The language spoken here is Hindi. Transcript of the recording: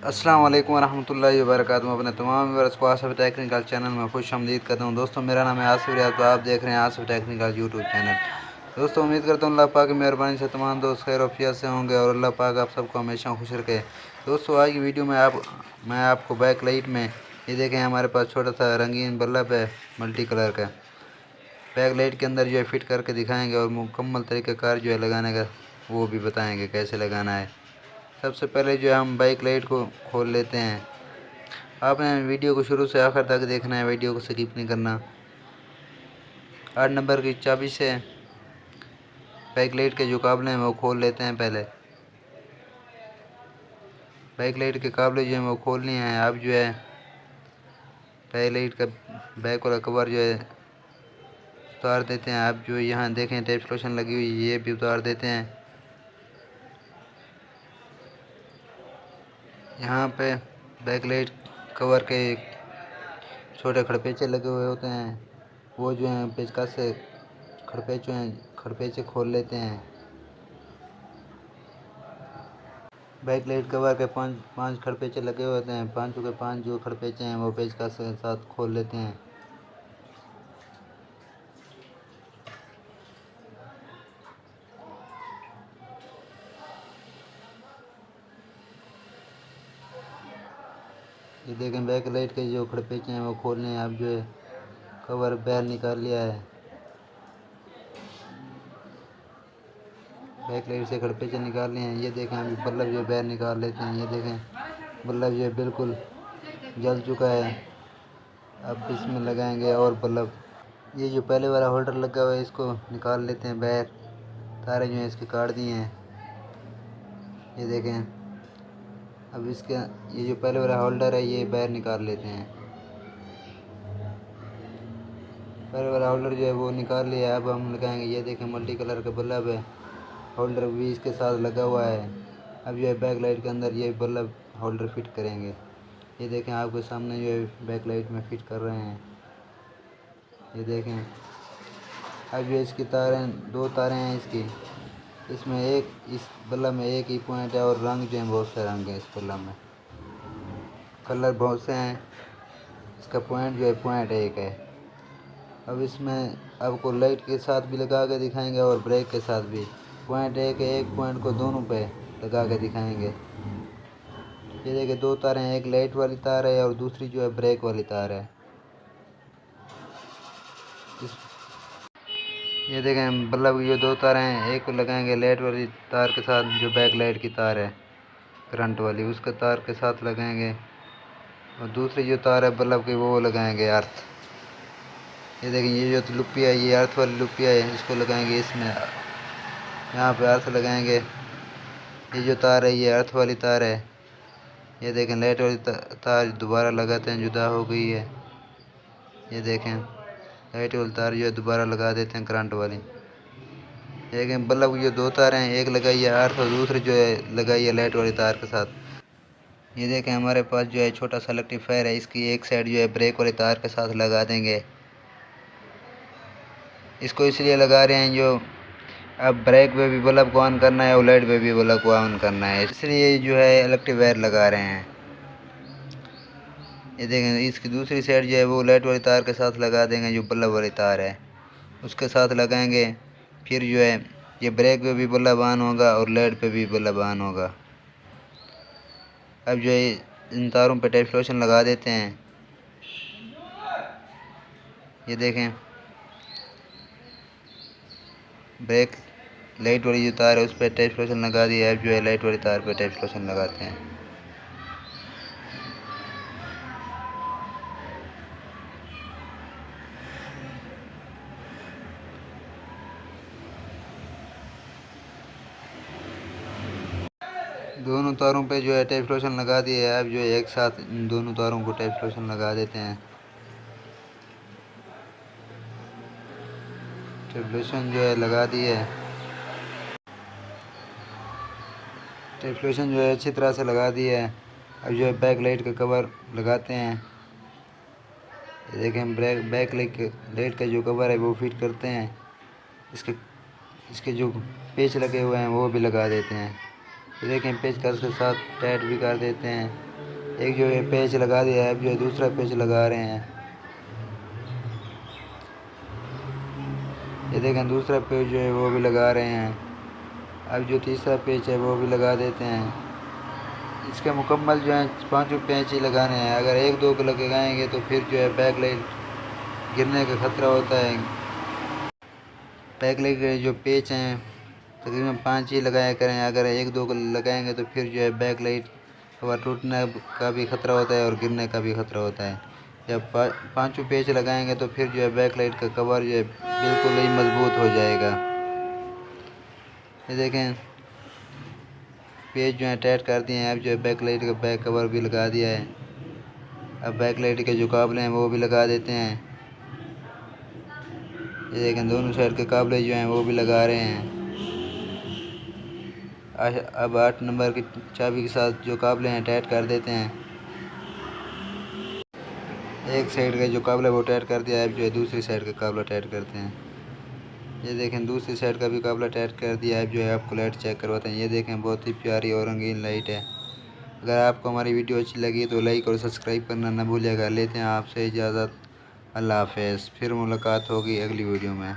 अस्सलाम वालेकुम रहमतुल्लाहि व बरकातुहू। अपने तमाम व्यूअर्स को आसिफ टेक्निकल चैनल में खुश आमदीद करता हूँ। दोस्तों, मेरा नाम है आसिफ रियाज, तो आप देख रहे हैं आसिफ टेक्निकल यूट्यूब चैनल। दोस्तों, उम्मीद करता हूँ अल्लाह पाक की मेहरबानी से तमाम दोस्त खैर वफियत से होंगे और अल्लाह पाक आप सबको हमेशा खुश रखे। दोस्तों, आज की वीडियो में मैं आपको बैक लाइट में ये देखें, हमारे पास छोटा सा रंगीन बल्ब है मल्टी कलर का। बैक लाइट के अंदर जो है फिट करके दिखाएँगे और मुकम्मल तरीक़ाकार जो है लगाने का वो भी बताएँगे कैसे लगाना है। सबसे पहले जो है हम बाइक लाइट को खोल लेते हैं। आपने वीडियो को शुरू से आखिर तक देखना है, वीडियो को स्किप नहीं करना। 8 नंबर की चाबी से बाइक लाइट के जो काबले हैं वो खोल लेते हैं। पहले बाइक लाइट के काबले जो हैं वो खोल लिए हैं। अब जो है बाइक लाइट का बैक वाला कवर जो है उतार देते हैं। अब जो यहाँ देखें टेप स्लोशन लगी हुई है, ये भी उतार देते हैं। यहाँ पे बैक लाइट कवर के छोटे खड़पेचे लगे हुए होते हैं, वो जो हैं पेचकस से खड़पेचे खोल लेते हैं। बैक लाइट कवर के पाँच खड़पेचे लगे हुए होते हैं, पाँचों के पाँच जो खड़पेचे हैं वो पेचकस के साथ खोल लेते हैं। ये देखें बैक लाइट के जो खड़पेचे हैं वो खोलने हैं। अब जो है कवर बाहर निकाल लिया है। बैक लाइट से खड़पेचे निकाल लिए हैं। ये देखें अभी बल्ब जो बाहर निकाल लेते हैं। ये देखें बल्ब जो है बिल्कुल जल चुका है। अब इसमें लगाएंगे और बल्ब। ये जो पहले वाला होल्डर लगा हुआ है इसको निकाल लेते हैं बाहर। तारे जो हैं इसके काट दिए हैं। ये देखें अब इसके ये जो पहले वाला होल्डर है ये बाहर निकाल लेते हैं। पहले वाला होल्डर जो है वो निकाल लिया। अब हम लगाएंगे। ये देखें मल्टी कलर का बल्ब है, होल्डर भी इसके साथ लगा हुआ है। अब जो है बैक लाइट के अंदर ये बल्ब होल्डर फिट करेंगे। ये देखें आपके सामने जो है बैक लाइट में फिट कर रहे हैं। ये देखें अब जो इसकी तारें दो तारें हैं इसकी। इसमें एक इस बल्ब में एक ही पॉइंट है और रंग जो है बहुत से रंग हैं। इस बल्ब में कलर बहुत से हैं, इसका पॉइंट जो है पॉइंट एक है। अब इसमें आपको लाइट के साथ भी लगा के दिखाएंगे और ब्रेक के साथ भी। पॉइंट एक है, एक पॉइंट को दोनों पे लगा के दिखाएंगे। ये देखिए दो तार हैं, एक लाइट वाली तार है और दूसरी जो है ब्रेक वाली तार है। ये देखें बल्ब की जो दो तार हैं, एक को लगाएंगे लाइट वाली तार के साथ जो बैक लाइट की तार है करंट वाली, उसके तार के साथ लगाएंगे। और दूसरी जो तार है बल्ब की वो लगाएंगे अर्थ। ये देखें ये जो लुपिया है ये अर्थ वाली लुपिया है, इसको लगाएंगे इसमें। यहाँ पे अर्थ लगाएंगे। ये जो तार है ये अर्थ वाली तार है। ये देखें लाइट वाली तार दोबारा लगाते हैं, जुदा हो गई है। ये देखें लाइट वाली तार जो है दोबारा लगा देते हैं करंट वाली। देखें बल्ब की जो दो तार हैं, एक लगाई है अर्थ और दूसरी जो है लगाई है लाइट वाली तार के साथ। ये देखें हमारे पास जो है छोटा सा रेक्टिफायर है, इसकी एक साइड जो है ब्रेक वाली तार के साथ लगा देंगे। इसको इसलिए लगा रहे हैं जो अब ब्रेक पे भी बल्ब को ऑन करना है और लाइट पे भी बल्ब को ऑन करना है, इसलिए जो है इलेक्ट्रिक वायर लगा रहे हैं। ये देखें इसकी दूसरी साइड जो है वो लाइट वाली तार के साथ लगा देंगे, जो बल्ब वाली तार है उसके साथ लगाएंगे। फिर जो है ये ब्रेक पे भी बल्ब ऑन होगा और लाइट पे भी बल्ब ऑन होगा। अब जो है इन तारों पे टेप स्लोशन लगा देते हैं। ये देखें ब्रेक लाइट वाली जो तार है उस पर टेप स्लोशन लगा दिया है। अब जो है लाइट वाली तार पे टेप स्लोशन लगाते हैं। दोनों तारों पे जो है टेप स्लोशन लगा दिया है। अब जो है एक साथ इन दोनों तारों को टेप स्लोशन लगा देते हैं। टेप स्लोशन जो है लगा दिए है। टेप स्लोशन जो है अच्छी तरह से लगा दिया है। अब जो है बैक लाइट का कवर लगाते हैं। ये देखें बैक लाइट का जो कवर है वो फिट करते हैं। इसके जो पेच लगे हुए हैं वो भी लगा देते हैं। ये देखें पेच कस के साथ टाइट भी कर देते हैं। एक जो है पेच लगा दिया है, अब जो है दूसरा पेच लगा रहे हैं। ये देखें दूसरा पेच जो है वो भी लगा रहे हैं। अब जो तीसरा पेच है वो भी लगा देते हैं। इसके मुकम्मल जो है 5 पेच ही लगाने हैं। अगर 1-2 को लगाएंगे तो फिर जो है बैक लाइट गिरने का ख़तरा होता है। बैक लाइट के जो पेच हैं तकरीबन 5 ही लगाया करें। अगर 1-2 को लगाएंगे तो फिर जो है बैक लाइट कवर टूटने का भी ख़तरा होता है और गिरने का भी ख़तरा होता है। जब 5 पेच लगाएंगे तो फिर जो है बैक लाइट का कवर जो है बिल्कुल ही मज़बूत हो जाएगा। ये देखें पेच जो है टाइट कर दिए हैं। अब जो है बैक लाइट का बैक कवर भी लगा दिया है। अब बैक लाइट के जो काबले हैं वो भी लगा देते हैं। ये देखें दोनों साइड के काबले जो हैं वो भी लगा रहे हैं। अब 8 नंबर की चाबी के साथ जो काबले हैं टाइट कर देते हैं। एक साइड का जो काबला वो टाइट कर दिया है। अब जो है दूसरी साइड का काबला टाइट करते हैं। ये देखें दूसरी साइड का भी काबला टाइट कर दिया है। अब जो है आपको लाइट चेक करवाते हैं। ये देखें बहुत ही प्यारी और रंगीन लाइट है। अगर आपको हमारी वीडियो अच्छी लगी तो लाइक और सब्सक्राइब करना न भूलिएगा। लेते हैं आपसे इजाज़त। अल्लाह हाफ़िज़। फिर मुलाकात होगी अगली वीडियो में।